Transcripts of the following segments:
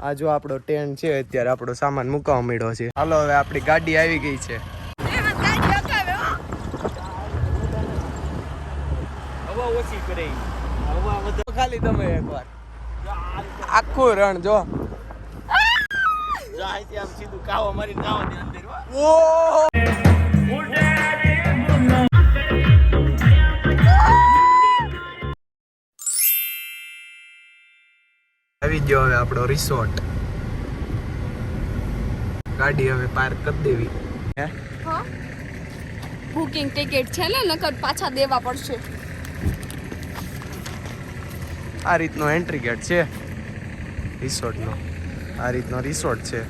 આ જો આપણો ટેન્ટ છે, અત્યારે આપણો સામાન મુકાવા મળ્યો છે. હાલો હવે આપણી ગાડી આવી ગઈ છે. હવા ઓછી કરે, હવા વધુ ખાલી તમે એકવાર આખું રણ જો આમ સીધું કાવો મારી નાવા દે અંદર. આવી ગયો હવે આપણો રિસોર્ટ. ગાડી હવે પાર્ક કરી દેવી. બુકિંગ ટિકિટ છે ને, નકર પાછા દેવા પડશે. આ રીતનો એન્ટ્રી ગેટ છે રિસોર્ટનો. આ રીતનો રિસોર્ટ છે.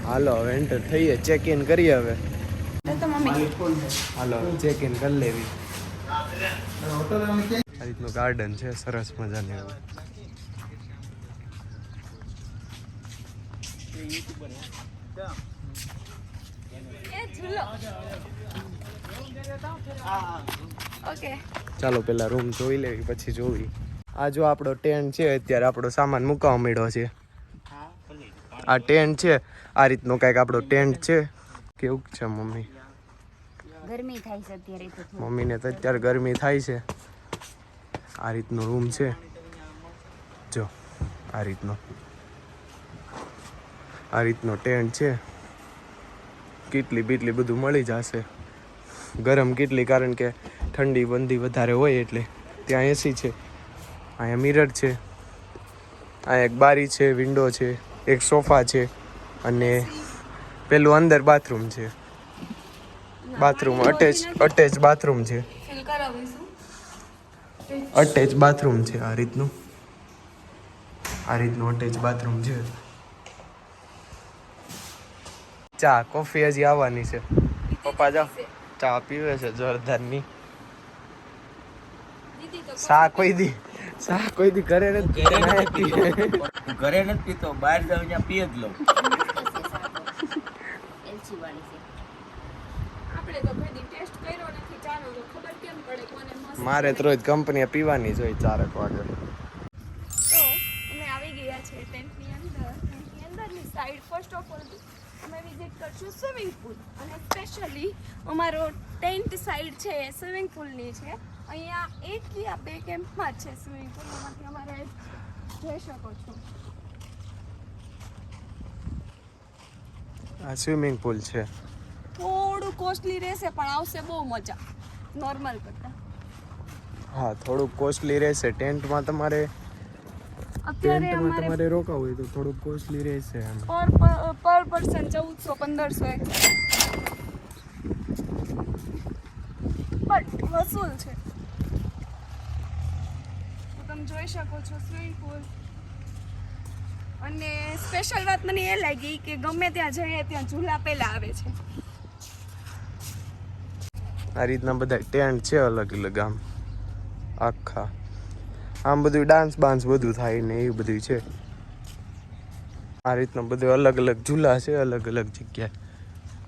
હાલો હવે એન્ટર થઈએ, ચેક ઇન કરીએ હવે. હાલો ચેક ઇન કરી લેવી. આ રીતનું ગાર્ડન છે સરસ મજાનું. ચાલો પેલા રૂમ જોઈ લેવી પછી જોવી. આ જો આપણો ટેન્ટ છે, અત્યારે આપણો સામાન મુકાવા મળ્યો છે. આ ટેન્ટ છે, આ રીતનો કઈક આપણો ટેન્ટ છે. કેવું છે મમ્મી? ગરમી થાય છે અત્યારે તો. મમ્મીને તો અત્યારે ગરમી થાય છે. આ રીતનો રૂમ છે જો. આ રીતનો ટેન્ટ છે. કેટલી બીટલી બધું મળી જશે. ગરમ કેટલી, કારણ કે ઠંડી બંધી વધારે હોય એટલે. ત્યાં એસી છે, અહીંયા મિરર છે, અહીંયા એક બારી છે, વિન્ડો છે, એક સોફા છે અને પેલું અંદર બાથરૂમ છે. બાથરૂમ અટેચ બાથરૂમ છે. અટેચ બાથરૂમ છે. આ રીતનું અટેચ બાથરૂમ છે. ચા કોફી હજી આવવાની છે. પપ્પા જાઓ ચા પીવે છે જોરદારની. સા કોઈ દી ઘરે નથી પીતો, બહાર જાવ ત્યાં પી જ લઉં. એલચી વાળી છે. આપણે તો કદી ટેસ્ટ કર્યો નથી ચાનો, તો ખબર કેમ પડે કોને મસ્ત. મારે તો રોજ કંપની પીવાની જ હોય 4 વાગે. તો અમે આવી ગયા છે ટેન્ટની અંદર. ટેન્ટની અંદરની સાઈડ ફર્સ્ટ ઓફ ઓલ અમે વિઝિટ કરશું સ્વિમિંગ પુલ. અને સ્પેશિયલી અમારો ટેન્ટ સાઈડ છે એ સ્વિમિંગ પુલની છે. અહીંયા એક યા બે કેમ્પમાં જ છે સ્વિમિંગ પુલ. એમાંથી અમારે જઈ શકો છો. આ સ્વિમિંગ પુલ છે. થોડું કોસ્ટલી રહેશે પણ આવશે બહુ મજા નોર્મલ કરતા. હા થોડુંક કોસ્ટલી રહેશે. ટેન્ટમાં તમારે રોકાવું હોય તો થોડુંક કોસ્ટલી રહેશે. પર પર્સન 1400-1500 બટ વસૂલ છે. તો તમે જોઈ શકો છો સ્વિમિંગ પુલ. અને સ્પેશિયલ વાત મને એ લાગી કે ગમે ત્યાં જઈએ ત્યાં ઝૂલા પહેલા આવે છે. આ રીતના બધા ટેન્ટ છે અલગ અલગ. આખા આમ બધું ડાન્સ બધું થાય ને એવું બધું છે. આ રીતના બધું અલગ અલગ ઝૂલા છે અલગ અલગ જગ્યાએ.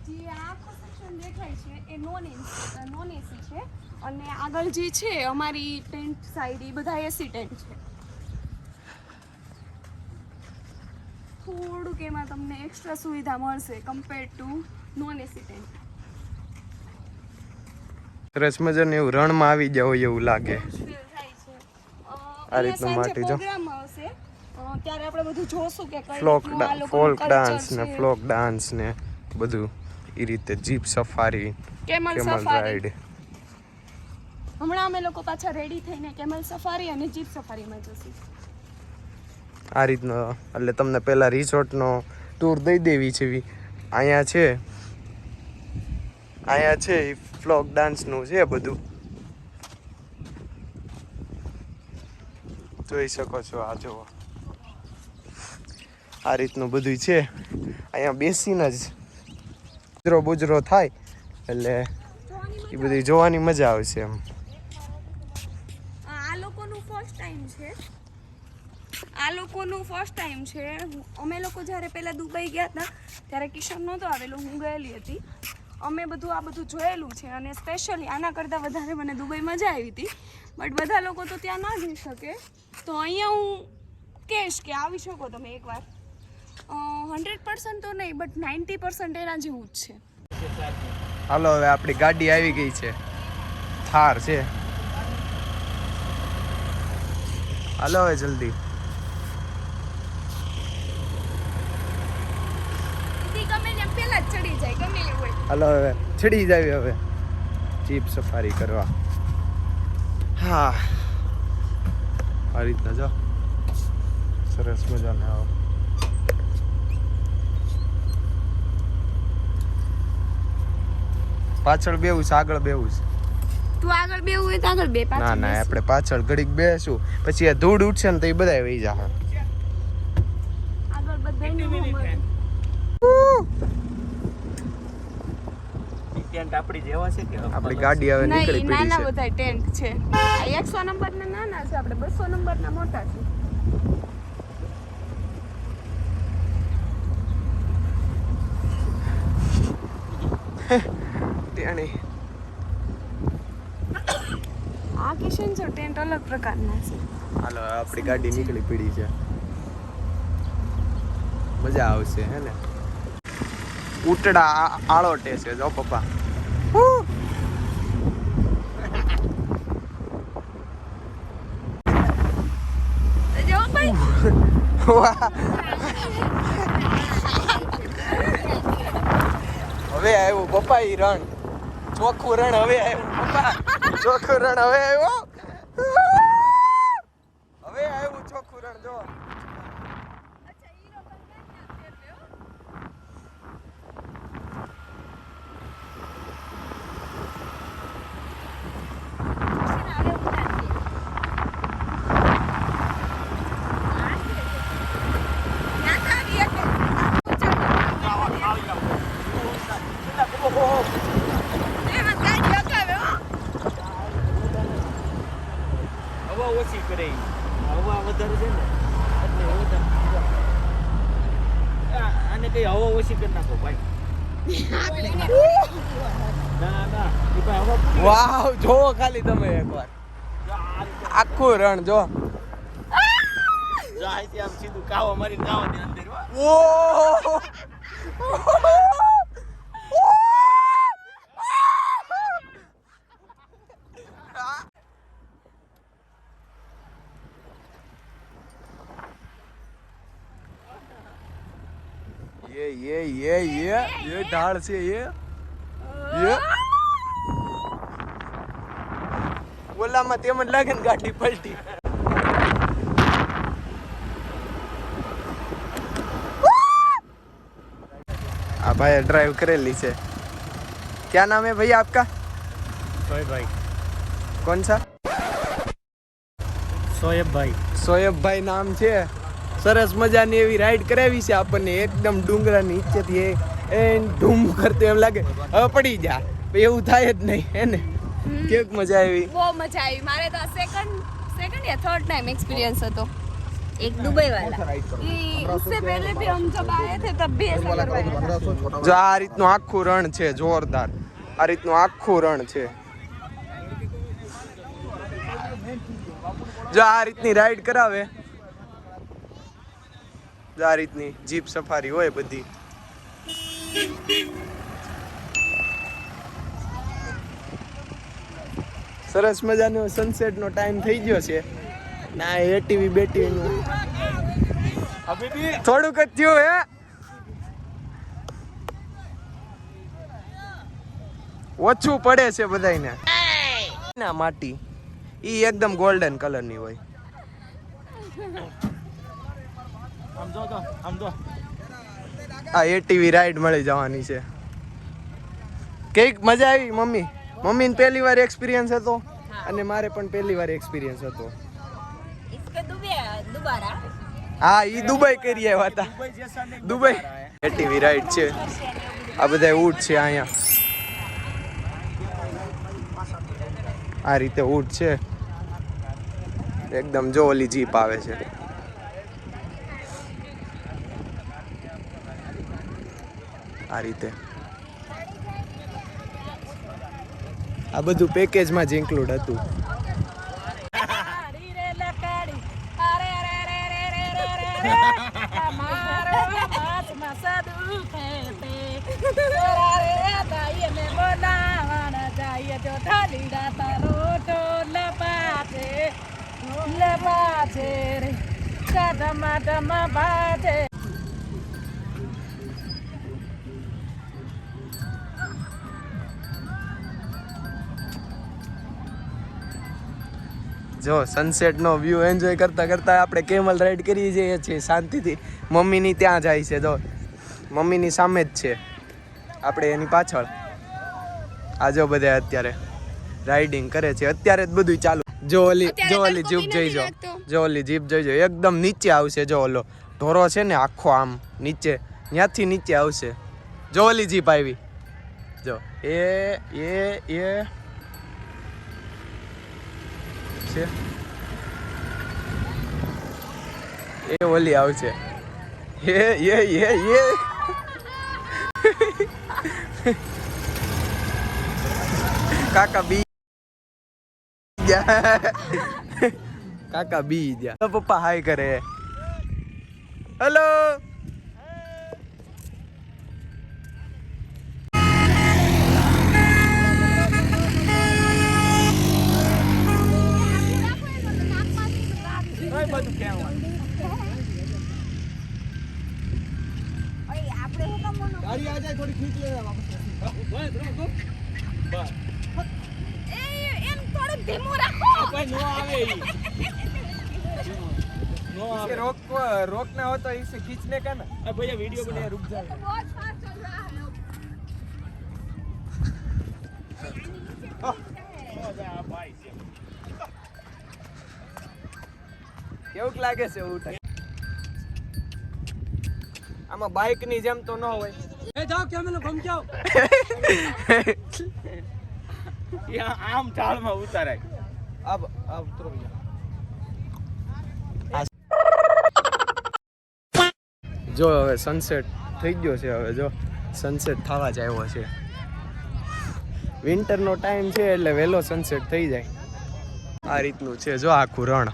જે આખો સેક્શન દેખાય છે એ નોન એસી છે. અને આગળ જે છે અમારી ટેન્ટ સાઈડ એ બધા એસી ટેન્ટ છે. થોડુંક એમાં તમને એક્સ્ટ્રા સુવિધા મળશે compare to non AC tent. સરસ મજાનું એવું રણમાં આવી ગયા હોય એવું લાગે. આ રીતનું માટી જો. પ્રોગ્રામ આવશે ત્યારે આપણે બધું જોશું કે ફોક ડાન્સ ને બધું એ રીતે. Jeep safari, camel ride. હમણાં અમે લોકો પાછા રેડી થઈને કેમલ સફારી અને જીપ સફારીમાં જશું. આ રીતનો એટલે તમને પહેલા રિસોર્ટનો ટૂર દઈ દેવી છે. અહીંયા છે ફ્લોક ડાન્સનું છે બધું. જોઈ શકો છો. આ જુઓ આ રીતનું બધું છે. અહીંયા બેસીને જ બુજરો થાય એટલે એ બધી જોવાની મજા આવશે એમ. આ લોકોનું ફર્સ્ટ ટાઈમ છે. અમે લોકો જ્યારે પહેલાં દુબઈ ગયા હતા ત્યારે કિશન નહોતો આવેલો, હું ગયેલી હતી. અમે બધું આ બધું જોયેલું છે અને સ્પેશિયલી આના કરતાં વધારે મને દુબઈ મજા આવી હતી. બટ બધા લોકો તો ત્યાં ના જઈ શકે, તો અહીંયા હું કહીશ કે આવી શકો તમે એકવાર. 100% તો નહીં, બટ 90% એના જેવું જ છે. હાલો હવે આપણી ગાડી આવી ગઈ છે, થાર છે. હાલો હવે જલ્દી. ગમે ને પહેલા જ ચડી જાય, ગમે એવું હોય. હાલો હવે ચડી જાય હવે જીપ સફારી કરવા. હા, આ રીતના જો સરસ મજાને આવો. પાછળ બેવું છે, આગળ બેવું છે? તું આગળ બેવું હોય તો આગળ બે, ના પાછળ ના, બેસ. આપણે પાછળ ઘડીક બેસું, પછી આ ધૂળ ઉઠશે ને તો એ બધા વહી જાહે. આગળ બધાયને બહુ મજા. ટેન્ટ આપણી જેવા છે કે આપણી ગાડી હવે નીકળી નહીં, પડી નાના છે. બધા ટેન્ટ છે. આ 100 નંબરના નાના છે, આપણે 200 નંબરના મોટા છે. તેણી આ કિશન જો ટેન્ટ અલગ પ્રકારના છે. હાલો આપણી ગાડી નીકળી પડી છે. મજા આવશે હે ને. ઉટડા આળોટે છે જો પપ્પા. જો ભાઈ, હવે આવ્યું પપ્પા ઈ રણ, ચોખ્ખું રણ હવે આવ્યું પપ્પા, ચોખ્ખું રણ હવે આવ્યો, હવે આવ્યું ચોખ્ખું રણ જો. હવા ઓછી કરે ઈ. હવા વધારે છે ને એટલે વધારે. આને કઈ હવા ઓછી કરી નાખો ભાઈ. ના ના, એ ભાઈ હવા પૂરી. વાવ, જોવો ખાલી તમે એકવાર આખું રણ જો. જો અહીંથી આમ સીધું કાવા મારીને જવા દે અંદર હો. ઓહ, ये ढाल से ये ઓલામાં તેમ જ લાગે ને ગાડી પલટી. આ ભાઈ ડ્રાઈવ કરેલી છે. क्या नाम है भैया आपका? શોએબ ભાઈ. कौन सा? શોએબ ભાઈ. સોએબ ભાઈ નામ છે. સરસ મજાની એવી રાઈડ કરાવી છે આપણને, એકદમ ડુંગરા નીચેથી એ ધૂમ કરતો એમ લાગે હવે પડી જા, એવું થાય જ નહીં હે ને. કેવી મજા આવી? બહુ મજા આવી. મારે તો સેકન્ડ या थर्ड टाइम एक्सपीरियंस હતો. एक दुबई वाला उससे पहले भी हम जब आए थे तब भी ऐसा करवाया था. જો આ રીતનું આખું રણ છે, જોરદાર. આ રીતનું આખું રણ છે. જો આ રીતની રાઈડ કરાવે, જો આ રીતની જીપ સફારી હોય બધી. સરસ મજાનો સનસેટ નો ટાઈમ થઈ ગયો છે. ના એટીવી બેટીવી નું થોડુંક જ થયું હે. ઓછું પડે છે બધાયને. ના માટી ઈ એકદમ ગોલ્ડન કલર ની હોય. આમ જો તો આમ જો. આ એટીવી રાઈડ મળી જવાની છે. કઈક મજા આવી મમ્મી? મમ્મીને પહેલી વાર એક્સપિરિયન્સ હતો અને મારે પણ પહેલી વાર એક્સપિરિયન્સ હતો. इसके दोबारा હા, ઈ દુબઈ કરી આવ્યા હતા. દુબઈ જૈસા નહીં. દુબઈ એટીવી રાઈડ છે. આ બધા ઊંટ છે અહીંયા. આ રીતે ઊંટ છે. એકદમ જો ઓલી જીપ આવે છે. આ રીતે આ બધું પેકેજમાં જ ઇન્ક્લુડ હતું. જો સનસેટનો વ્યૂ એન્જોય કરતા કરતા આપણે કેમલ રાઈડ કરી જઈએ છીએ શાંતિથી. મમ્મીની ત્યાં જાય છે, જો મમ્મીની સામે જ છે, આપણે એની પાછળ. આ જો બધા અત્યારે રાઇડિંગ કરે છે, અત્યારે જ બધું ચાલુ. જો ઓલી જીપ જોઈજો, જો ઓલી જીપ જોઈજો, એકદમ નીચે આવશે. જો ઓલો ઢોરો છે ને આખો આમ નીચે, ત્યાંથી નીચે આવશે. જો ઓલી જીપ આવી, જો એ છે, એ ઓલી આવશે. એ કાકા બી ગયા, કાકા બી ગયા. તો પપ્પા હાય કરે, હેલો. रोकना हो तो इसे खींचने का ना. अब भैया वीडियो बने, रुक जाओ. बहुत फास्ट चल रहा है. કેવું લાગે છે એવું? આમાં બાઇક ની જેમ તો ન હોય. એ જાઓ કેમેલો ઘમ જાઓ. યા આમ ઢાળમાં ઉતારાય. अब उतरो भैया. જો હવે સનસેટ થઈ ગયો છે. હવે જો સનસેટ થવા જ આવ્યો છે. વિન્ટરનો ટાઈમ છે એટલે વહેલો સનસેટ થઈ જાય. આ રીતનું છે જો આખું રણ,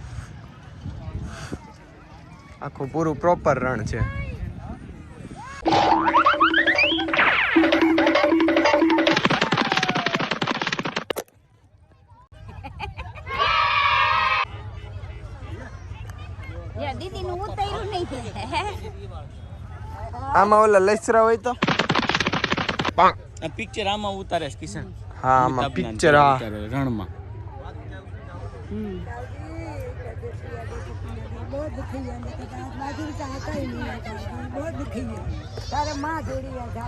આખું પૂરું પ્રોપર રણ છે. દીદી નું ઉતાર્યું નહીં છે. આમાં ઓલા લસરા હોય તો આ પિક્ચર આમાં ઉતારે છે કિશન. હા આમાં પિક્ચર આ રણમાં.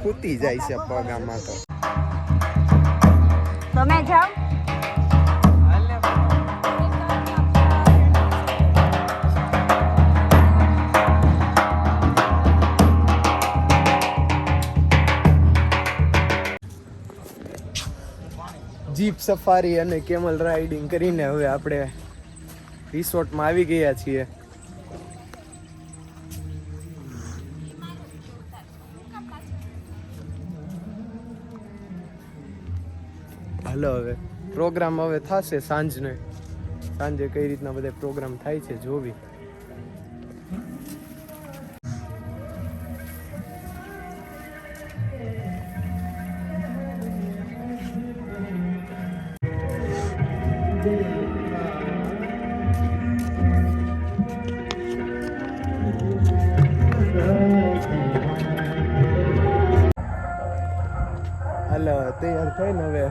ખૂટી જાય છે પગ આમાં તો. તમે જાઓ. જીપ સફારી અને કેમલ રાઇડિંગ કરીને હવે આપણે રિસોર્ટમાં આવી ગયા છીએ. હાલો હવે પ્રોગ્રામ હવે થશે સાંજે કઈ રીતના બધા પ્રોગ્રામ થાય છે જોવી. હાલો તૈયાર થઈને હવે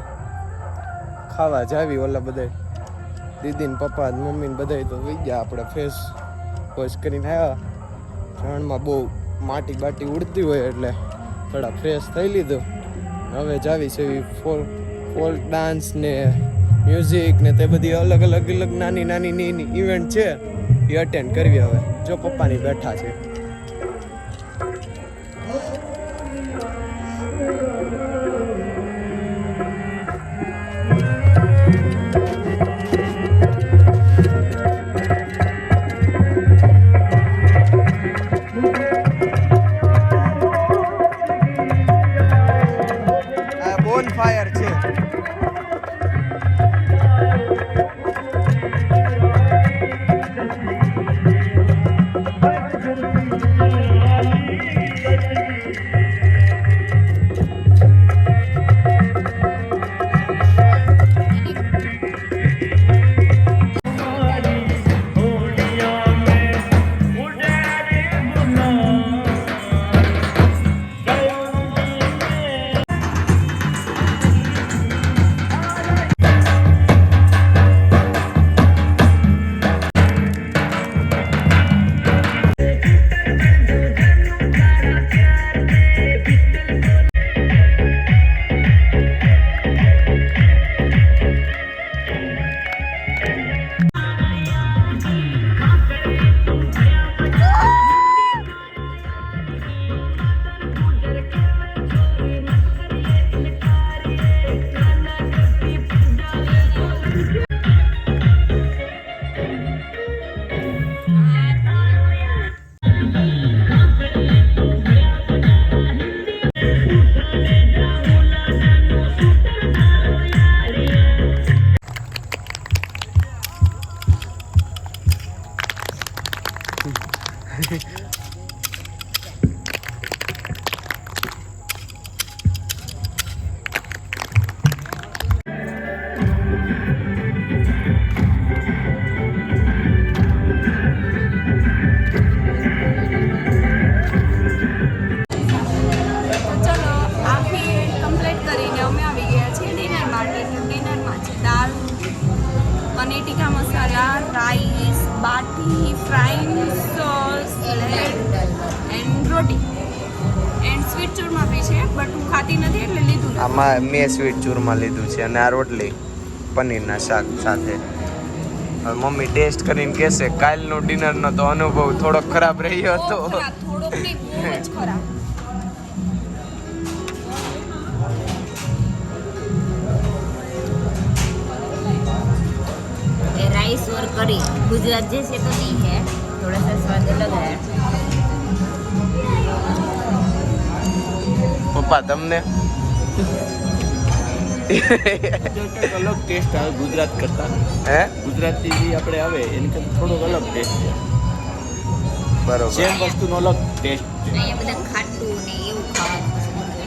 ખાવા જાવી. ઓલા બધા દીદી ને પપ્પા મમ્મી ને બધા તો વહી ગયા. આપણે ફેસ વોશ કરીને આવ્યા. રણમાં બહુ માટી બાટી ઉડતી હોય એટલે થોડા ફ્રેશ થઈ લીધું. હવે જાવી છે ફોક ડાન્સ ને મ્યુઝિક ને તે બધી અલગ અલગ નાની ઇવેન્ટ છે એ અટેન્ડ કરવી. હવે જો પપ્પાની બેઠા છે. ફાયર છે. તો ચલો આખી કમ્પ્લીટ કરીને અમે આવી ગયા છીએ ડિનર માટે. ડિનરમાં છે dal, paneer tikka masala, rice, baati, frying sauce, bread and roti and sweet churma બી છે, બટ હું ખાતી નથી એટલે લીધું નથી. આમાં મેં સ્વીટ ચૂરમા લીધું છે અને આ રોટલી પનીરના શાક સાથે. હવે મમ્મી ટેસ્ટ કરીને કહેશે કાલનો ડિનરનો તો અનુભવ થોડોક ખરાબ રહ્યો હતો. બહુ ખરાબ, થોડોક નહીં, બહુ જ ખરાબ. ये राइस और करी गुजरात जैसे तो नहीं है, थोड़ा सा स्वाद अलग है. પપ્પા તમને કંઈક અલગ ટેસ્ટ આવે ગુજરાત કરતા. હે ગુજરાતી જે આપણે આવે એની કરતાં થોડોક અલગ ટેસ્ટ છે. બરોબર. સેમ વસ્તુનો અલગ ટેસ્ટ છે. અહીંયા બધા ખાટું ને એવું ખાવાનું પસંદ કરે.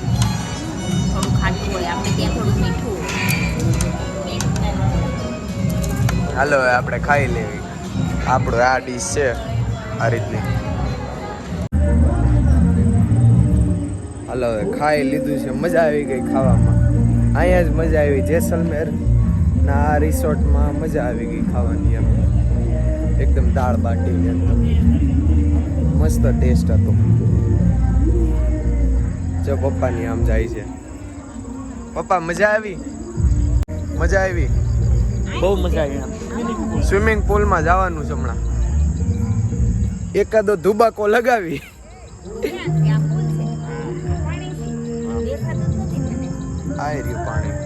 થોડું ખાટું હોય, આપણે ત્યાં થોડું મીઠું. હાલો હવે આપણે ખાઈ લેવી. આપણું આ ડીશ છે આ રીતની. હાલો હવે ખાઈ લીધું છે, મજા આવી ગઈ ખાવામાં. અહીંયા જ મજા આવી. જેસલમેર ના આ રિસોર્ટમાં મજા આવી ગઈ ખાવાની. એમ એકદમ દાળ બાટી ને એકદમ મસ્ત ટેસ્ટ હતો. જો પપ્પાની આમ જાય છે. પપ્પા મજા આવી? મજા આવી? બહુ મજા આવી. સ્વિમિંગ પુલમાં જવાનું છે હમણાં. એકાદો ધુબાકો લગાવી. ત્યાં ફૂલ છે, પાણી છે, દેખાતું જ નથી મને. આ રહ્યું પાણી.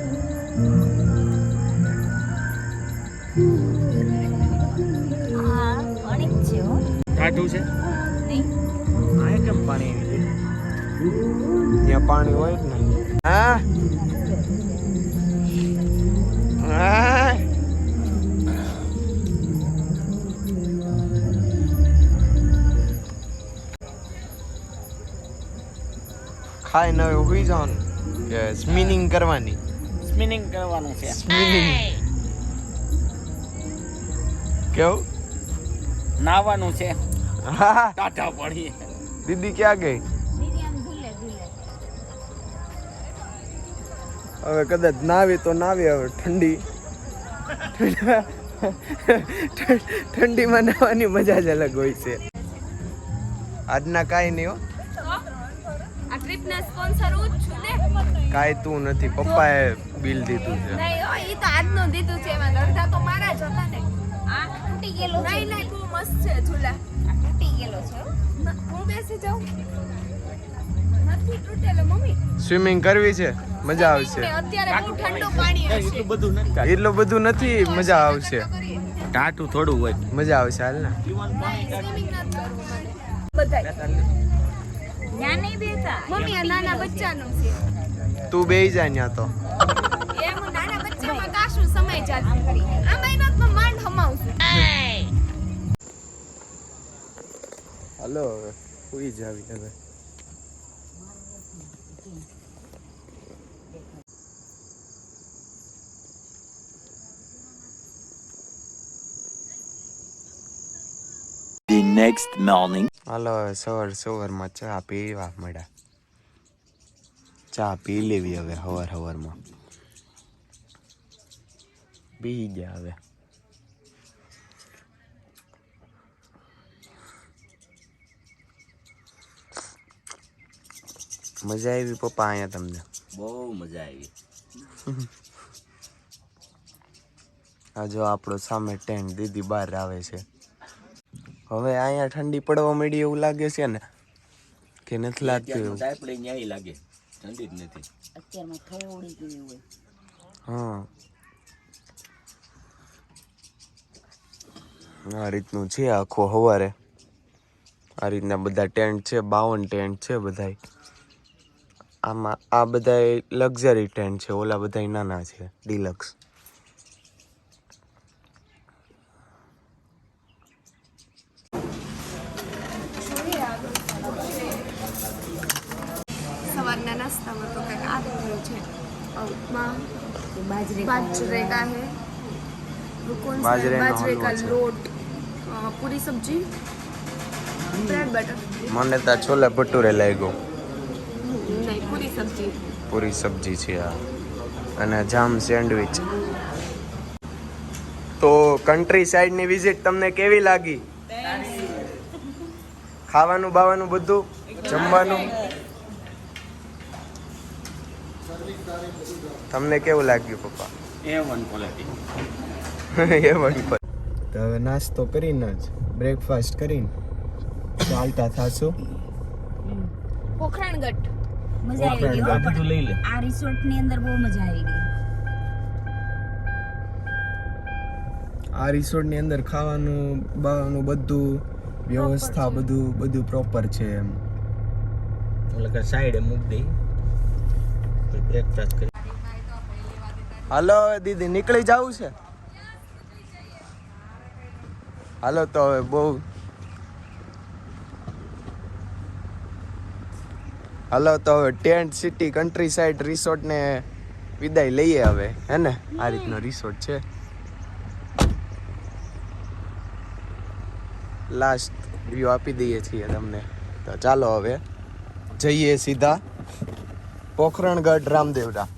હા, પાણી જ છે હો. ટાઢું છે. નહીં, આ કેમ પાણી આવી ગયું? ત્યાં પાણી હોય જ ને. હા હા ખાઈ ન હોઈ જવાનું કે સ્મિનિંગ કરવાની. સ્પિનિંગ કરવાનું છે. સ્મિનિંગ કેવું? નાવાનું છે. હા ટાઢા પાણી. દીદી ક્યાં ગઈ? દીદી આમ ઝૂલે ઝૂલે. હવે કદાચ નાવી તો નાવી. હવે ઠંડીમાં નાવાની મજા જ અલગ હોય છે. આજના કાંઈ નહીં હો. આ ટ્રીપના સ્પોન્સર હું જ છું ને. કાંઈ તું નથી, પપ્પાએ બિલ દીધું છે. નહીં હો, ઈ તો આજનું દીધું છે, એમાં અડધા તો મારા જ હતા ને. આ તૂટી ગયેલો છે. નહીં નહીં, બહુ મસ્ત છે ઝૂલા. આ તૂટી ગયેલો છે હો. હું બેસી જાઉં. નથી તૂટેલો મમ્મી. સ્વિમિંગ કરવી છે, મજા આવશે. ને અત્યારે બહુ ઠંડુ પાણી હશે. એટલું બધું નથી. એટલું બધું નથી, મજા આવશે. ટાઢું થોડું હોય. મજા આવશે. હાલ ને સ્વિમિંગ નથી કરવું મારે. બધાય. ત્યાં નહીં બેસા. મમ્મી આ નાના બચ્ચાનું છે. તું બેહી જા ન્યા તો. એ હું નાના બચ્ચામાં કાશું સમય જાતી. આ મહિનામાં માંડ હમાવું છું. હાલો હવે સુઈ જાવી હવે. The next morning. હાલો હવે સવારમાં ચા પીવા મળ્યા. ચા પી લેવી હવે સવારમાં. પી ગયા હવે. મજા આવી પપ્પા અહીંયા તમને? બહુ મજા આવી. આ જો આપણો સામે ટેન્ટ દીદી બહાર આવે છે. હવે અહીંયા ઠંડી પડવા માંડી એવું લાગે છે ને કે નથી લાગતું એવું? આપણે ન્યાય લાગે, ઠંડી જ નથી. અત્યારમાં થોડી ગઈ હોય. હા આ રીતનું છે આખો સવારે. આ રીતના બધા ટેન્ટ છે, 52 ટેન્ટ છે બધાય. આમાં આ બધાય લક્ઝરી ટેન્ટ છે, ઓલા બધાય નાના છે, ડિલક્સ. सवारना नाश्ता में तो કંઈક આ રીતનું છે ઉપમા बाजरे बाजरे का है वो कौन सा है? बाजरे નો बाजरे का હલવો છે. लोट पूरी सब्जी ब्रेड बटर મને તો છોલે ભટુરે લાગ્યો. नहीं पूरी सब्जी પૂરી સબ્જી છે આ અને જામ સેન્ડવિચ. તો કન્ટ્રી સાઈડની વિઝિટ તમને કેવી લાગી? ખાવાનું બાવાનું બધું જમવાનું તમને કેવું લાગ્યું પપ્પા? A1 quality. એ વળી પર તો હવે નાસ્તો કરીને જ બ્રેકફાસ્ટ કરીને ચાલતા થાશું. पोखरणगढ़ मजा આવી ગઈ હો. આ બધું લઈ લે. આ રિસોર્ટ ની અંદર બહુ મજા આવી ગઈ. આ રિસોર્ટની અંદર ખાવાનું બાવાનું બધું વ્યવસ્થા બધું પ્રોપર છે એમ. એટલે કે સાઈડે મૂક દે. બ્રેકફાસ્ટ કરી. હાલો દીદી નીકળી જવું છે. હાલો તો હવે બહુ હાલો તો હવે ટેન્ટ સિટી કન્ટ્રી સાઈડ રિસોર્ટને વિદાય લઈએ હવે હે ને. આ રીતનો રિસોર્ટ છે. લાસ્ટ વ્યૂ આપી દઈએ છીએ તમને. તો ચાલો હવે જઈએ સીધા પોખરણગઢ રામદેવરા.